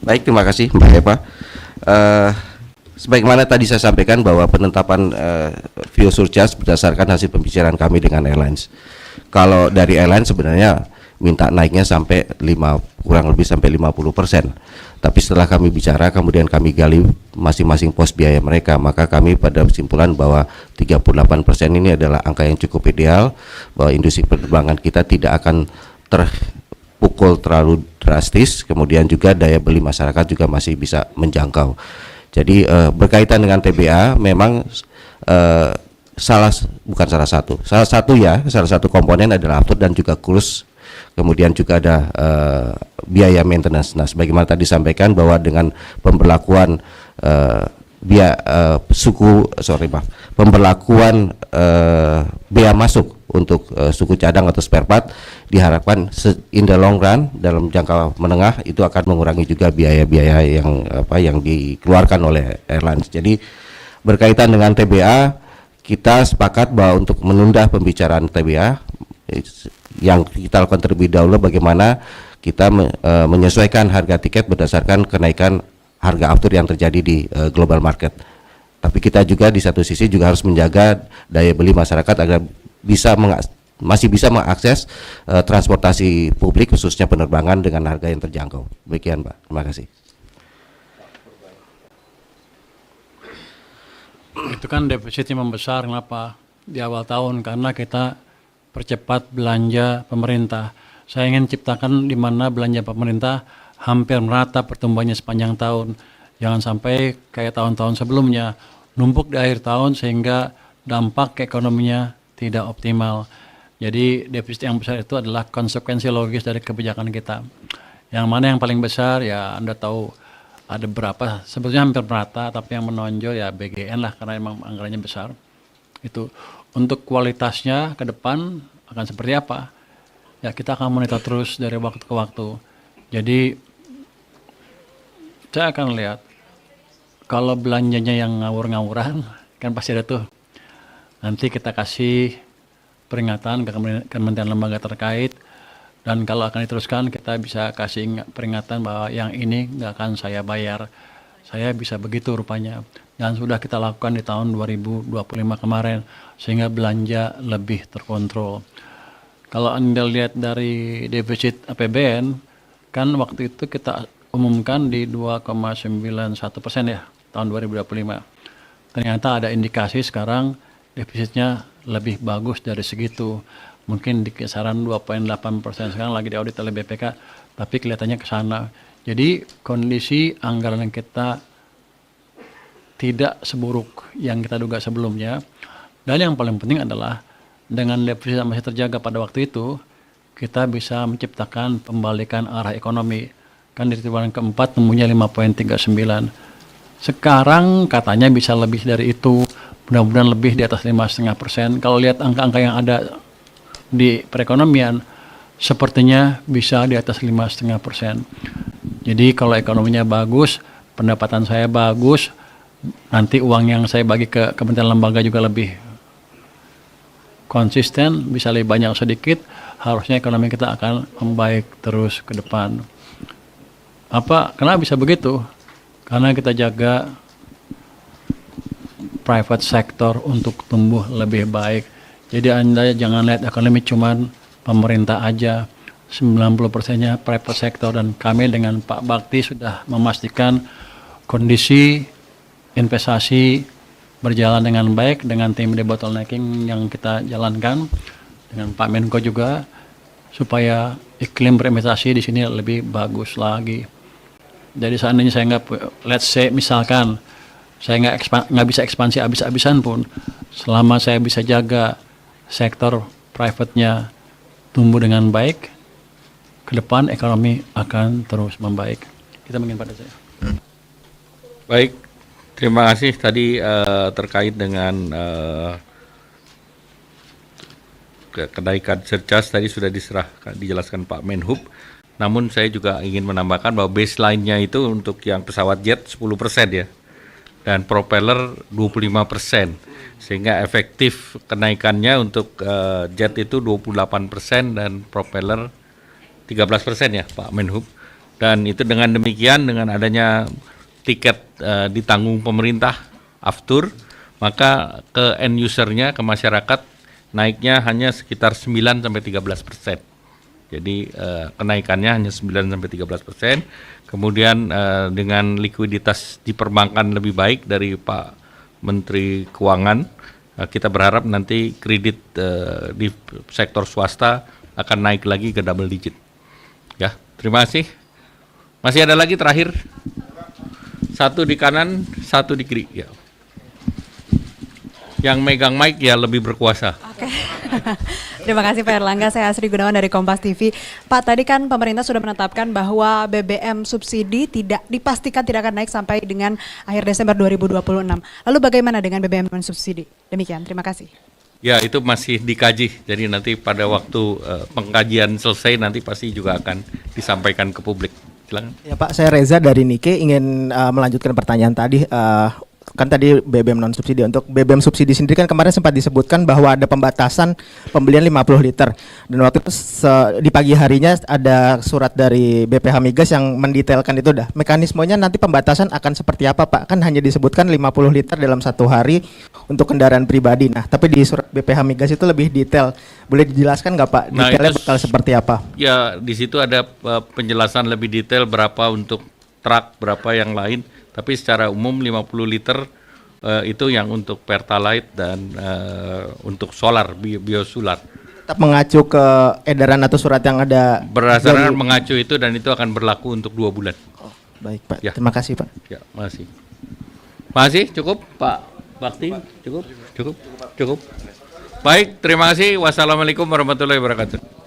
Baik, terima kasih Mbak Eva. Eh, Sebagaimana tadi saya sampaikan bahwa penetapan fuel surcharge berdasarkan hasil pembicaraan kami dengan airlines. Kalau dari airlines sebenarnya minta naiknya sampai kurang lebih sampai 50%. Tapi setelah kami bicara, kemudian kami gali masing-masing pos biaya mereka, maka kami pada kesimpulan bahwa 38% ini adalah angka yang cukup ideal, bahwa industri penerbangan kita tidak akan terpukul terlalu drastis, kemudian juga daya beli masyarakat juga masih bisa menjangkau. Jadi berkaitan dengan TBA memang salah satu komponen adalah aftur dan juga kurs, kemudian juga ada biaya maintenance. Nah, sebagaimana tadi disampaikan bahwa dengan pemberlakuan pemberlakuan bea masuk untuk suku cadang atau spare part diharapkan in the long run, dalam jangka menengah, itu akan mengurangi juga biaya-biaya yang dikeluarkan oleh airlines. Jadi berkaitan dengan TBA, kita sepakat bahwa untuk menunda pembicaraan TBA, yang kita lakukan terlebih dahulu bagaimana kita menyesuaikan harga tiket berdasarkan kenaikan harga aftur yang terjadi di global market. Tapi kita juga di satu sisi juga harus menjaga daya beli masyarakat agar masih bisa mengakses transportasi publik khususnya penerbangan dengan harga yang terjangkau. Demikian, Pak. Terima kasih. Itu kan defisitnya membesar, kenapa? Di awal tahun karena kita percepat belanja pemerintah. Saya ingin ciptakan di mana belanja pemerintah hampir merata pertumbuhannya sepanjang tahun. Jangan sampai kayak tahun-tahun sebelumnya numpuk di akhir tahun sehingga dampak ekonominya tidak optimal. Jadi defisit yang besar itu adalah konsekuensi logis dari kebijakan kita. Yang mana yang paling besar ya Anda tahu ada berapa, sebetulnya hampir merata, tapi yang menonjol ya BGN lah karena memang anggarannya besar. Itu untuk kualitasnya ke depan akan seperti apa? Ya kita akan monitor terus dari waktu ke waktu. Jadi saya akan lihat kalau belanjanya yang ngawur-ngawuran kan pasti ada tuh. Nanti kita kasih peringatan ke kementerian lembaga terkait, dan kalau akan diteruskan kita bisa kasih peringatan bahwa yang ini nggak akan saya bayar. Saya bisa begitu rupanya. Dan sudah kita lakukan di tahun 2025 kemarin sehingga belanja lebih terkontrol. Kalau Anda lihat dari defisit APBN kan waktu itu kita umumkan di 2,91% ya tahun 2025. Ternyata ada indikasi sekarang defisitnya lebih bagus dari segitu. Mungkin di kisaran 2,8%, sekarang lagi diaudit oleh BPK, tapi kelihatannya ke sana. Jadi kondisi anggaran kita tidak seburuk yang kita duga sebelumnya. Dan yang paling penting adalah dengan defisit yang masih terjaga pada waktu itu, kita bisa menciptakan pembalikan arah ekonomi. Kan di triwulan keempat temunya 5,39. Sekarang katanya bisa lebih dari itu, mudah-mudahan lebih di atas 5,5%. Kalau lihat angka-angka yang ada di perekonomian, sepertinya bisa di atas 5,5%. Jadi kalau ekonominya bagus, pendapatan saya bagus, nanti uang yang saya bagi ke kementerian lembaga juga lebih konsisten, bisa lebih banyak sedikit, harusnya ekonomi kita akan membaik terus ke depan. Kenapa bisa begitu? Karena kita jaga private sector untuk tumbuh lebih baik. Jadi Anda jangan lihat ekonomi cuman pemerintah aja, 90%-nya private sector, dan kami dengan Pak Bakti sudah memastikan kondisi investasi berjalan dengan baik dengan tim debottlenecking yang kita jalankan dengan Pak Menko juga supaya iklim berinvestasi di sini lebih bagus lagi. Jadi seandainya saya let's say misalkan saya nggak bisa ekspansi habis-habisan pun, selama saya bisa jaga sektor private-nya tumbuh dengan baik, ke depan ekonomi akan terus membaik. Kita ingin pada saya. Baik, terima kasih tadi terkait dengan kenaikan surcharge tadi sudah dijelaskan Pak Menhub. Namun saya juga ingin menambahkan bahwa baseline-nya itu untuk yang pesawat jet 10% ya, dan propeller 25%, sehingga efektif kenaikannya untuk jet itu 28% dan propeller 13% ya Pak Menhub. Dan itu dengan demikian, dengan adanya tiket ditanggung pemerintah aftur, maka ke end usernya, ke masyarakat naiknya hanya sekitar 9-13%. Jadi kenaikannya hanya 9-13%. Kemudian dengan likuiditas di perbankan lebih baik dari Pak Menteri Keuangan, kita berharap nanti kredit di sektor swasta akan naik lagi ke double digit. Ya, terima kasih. Masih ada lagi terakhir. Satu di kanan, satu di kiri. Ya. Yang megang mic ya lebih berkuasa. Oke. Terima kasih Pak Erlangga. Saya Asri Gunawan dari Kompas TV. Pak, tadi kan pemerintah sudah menetapkan bahwa BBM subsidi dipastikan tidak akan naik sampai dengan akhir Desember 2026. Lalu bagaimana dengan BBM non subsidi? Demikian, terima kasih. Ya, itu masih dikaji. Jadi nanti pada waktu pengkajian selesai nanti pasti juga akan disampaikan ke publik. Silakan. Ya Pak, saya Reza dari Nike ingin melanjutkan pertanyaan tadi. Kan tadi BBM non subsidi, untuk BBM subsidi sendiri kan kemarin sempat disebutkan bahwa ada pembatasan pembelian 50 liter, dan waktu itu di pagi harinya ada surat dari BPH Migas yang mendetailkan itu. Dah mekanismenya nanti pembatasan akan seperti apa Pak? Kan hanya disebutkan 50 liter dalam satu hari untuk kendaraan pribadi. Nah tapi di surat BPH Migas itu lebih detail, boleh dijelaskan nggak Pak detailnya bakal seperti apa? Ya, di situ ada penjelasan lebih detail berapa untuk truk, berapa yang lain. Tapi secara umum 50 liter itu yang untuk Pertalite dan untuk solar, biosolar. Tetap mengacu ke edaran atau surat yang ada? Berdasarkan mengacu itu, dan itu akan berlaku untuk 2 bulan. Oh, baik Pak, Ya. terima kasih Pak. Ya, masih. Masih cukup Pak Bakti? Cukup? Cukup? Baik, terima kasih. Wassalamualaikum warahmatullahi wabarakatuh.